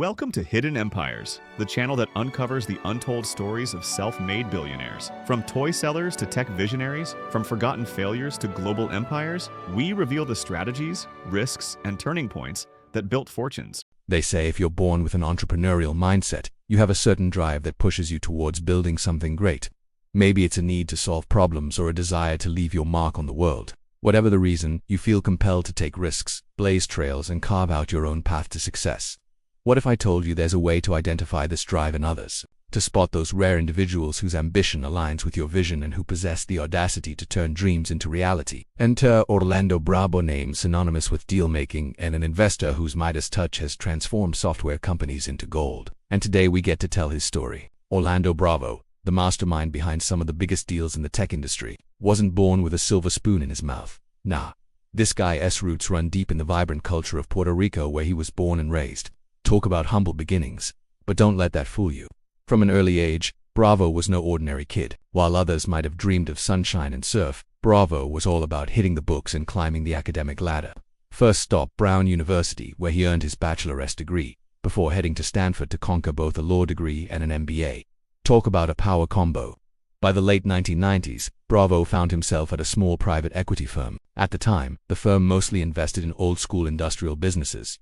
Welcome to Hidden Empires, the channel that uncovers the untold stories of self-made billionaires. From toy sellers to tech visionaries, from forgotten failures to global empires, we reveal the strategies, risks, and turning points that built fortunes. They say if you're born with an entrepreneurial mindset, you have a certain drive that pushes you towards building something great. Maybe it's a need to solve problems or a desire to leave your mark on the world. Whatever the reason, you feel compelled to take risks, blaze trails, and carve out your own path to success. What if I told you there's a way to identify this drive in others, to spot those rare individuals whose ambition aligns with your vision and who possess the audacity to turn dreams into reality? Enter Orlando Bravo, name synonymous with deal-making and an investor whose Midas touch has transformed software companies into gold. And today we get to tell his story. Orlando Bravo, the mastermind behind some of the biggest deals in the tech industry, wasn't born with a silver spoon in his mouth. Nah, this guy's roots run deep in the vibrant culture of Puerto Rico where he was born and raised. Talk about humble beginnings, but don't let that fool you. From an early age, Bravo was no ordinary kid. While others might have dreamed of sunshine and surf, Bravo was all about hitting the books and climbing the academic ladder. First stop, Brown University, where he earned his bachelor's degree, before heading to Stanford to conquer both a law degree and an MBA. Talk about a power combo. By the late 1990s, Bravo found himself at a small private equity firm. At the time, the firm mostly invested in old-school industrial businesses,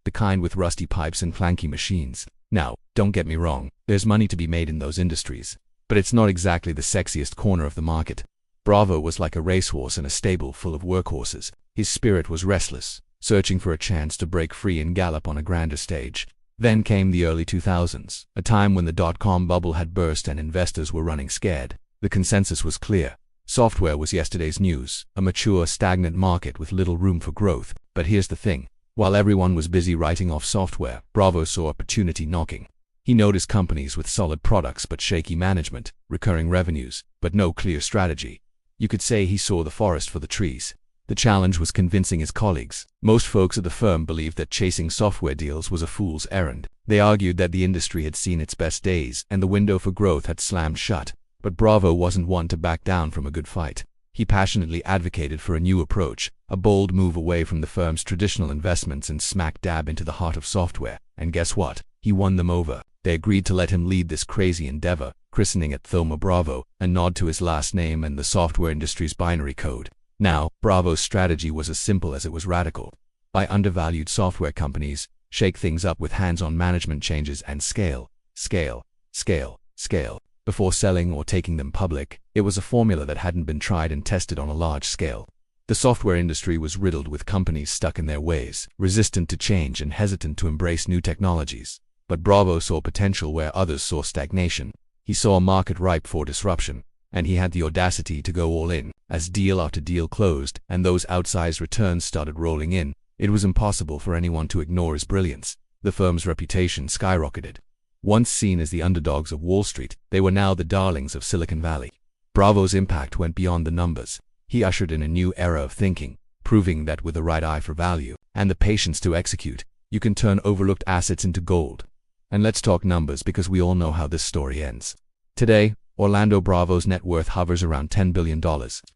the kind with rusty pipes and clanky machines. Now, don't get me wrong, there's money to be made in those industries, but it's not exactly the sexiest corner of the market. Bravo was like a racehorse in a stable full of workhorses. His spirit was restless, searching for a chance to break free and gallop on a grander stage. Then came the early 2000s, a time when the dot-com bubble had burst and investors were running scared. The consensus was clear. Software was yesterday's news, a mature, stagnant market with little room for growth. But here's the thing. While everyone was busy writing off software, Bravo saw opportunity knocking. He noticed companies with solid products but shaky management, recurring revenues, but no clear strategy. You could say he saw the forest for the trees. The challenge was convincing his colleagues. Most folks at the firm believed that chasing software deals was a fool's errand. They argued that the industry had seen its best days and the window for growth had slammed shut. But Bravo wasn't one to back down from a good fight. He passionately advocated for a new approach, a bold move away from the firm's traditional investments and smack dab into the heart of software. And guess what? He won them over. They agreed to let him lead this crazy endeavor, christening it Thoma Bravo, a nod to his last name and the software industry's binary code. Now, Bravo's strategy was as simple as it was radical. Buy undervalued software companies, shake things up with hands-on management changes, and scale, scale, scale, scale. Before selling or taking them public, it was a formula that hadn't been tried and tested on a large scale. The software industry was riddled with companies stuck in their ways, resistant to change and hesitant to embrace new technologies. But Bravo saw potential where others saw stagnation. He saw a market ripe for disruption, and he had the audacity to go all in. As deal after deal closed and those outsized returns started rolling in, it was impossible for anyone to ignore his brilliance. The firm's reputation skyrocketed. Once seen as the underdogs of Wall Street, they were now the darlings of Silicon Valley. Bravo's impact went beyond the numbers. He ushered in a new era of thinking, proving that with the right eye for value and the patience to execute, you can turn overlooked assets into gold. And let's talk numbers because we all know how this story ends. Today, Orlando Bravo's net worth hovers around $10 billion.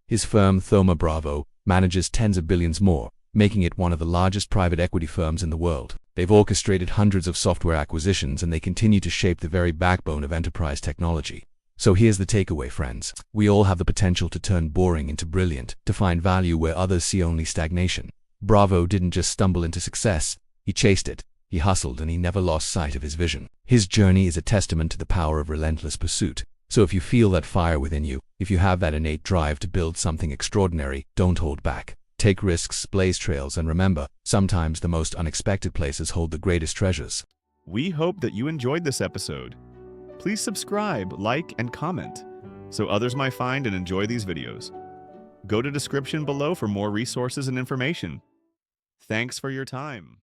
His firm, Thoma Bravo, manages tens of billions more, making it one of the largest private equity firms in the world. They've orchestrated hundreds of software acquisitions and they continue to shape the very backbone of enterprise technology. So here's the takeaway, friends. We all have the potential to turn boring into brilliant, to find value where others see only stagnation. Bravo didn't just stumble into success, he chased it, he hustled, and he never lost sight of his vision. His journey is a testament to the power of relentless pursuit. So if you feel that fire within you, if you have that innate drive to build something extraordinary, don't hold back. Take risks, blaze trails, and remember, sometimes the most unexpected places hold the greatest treasures. We hope that you enjoyed this episode. Please subscribe, like, and comment so others might find and enjoy these videos. Go to description below for more resources and information. Thanks for your time.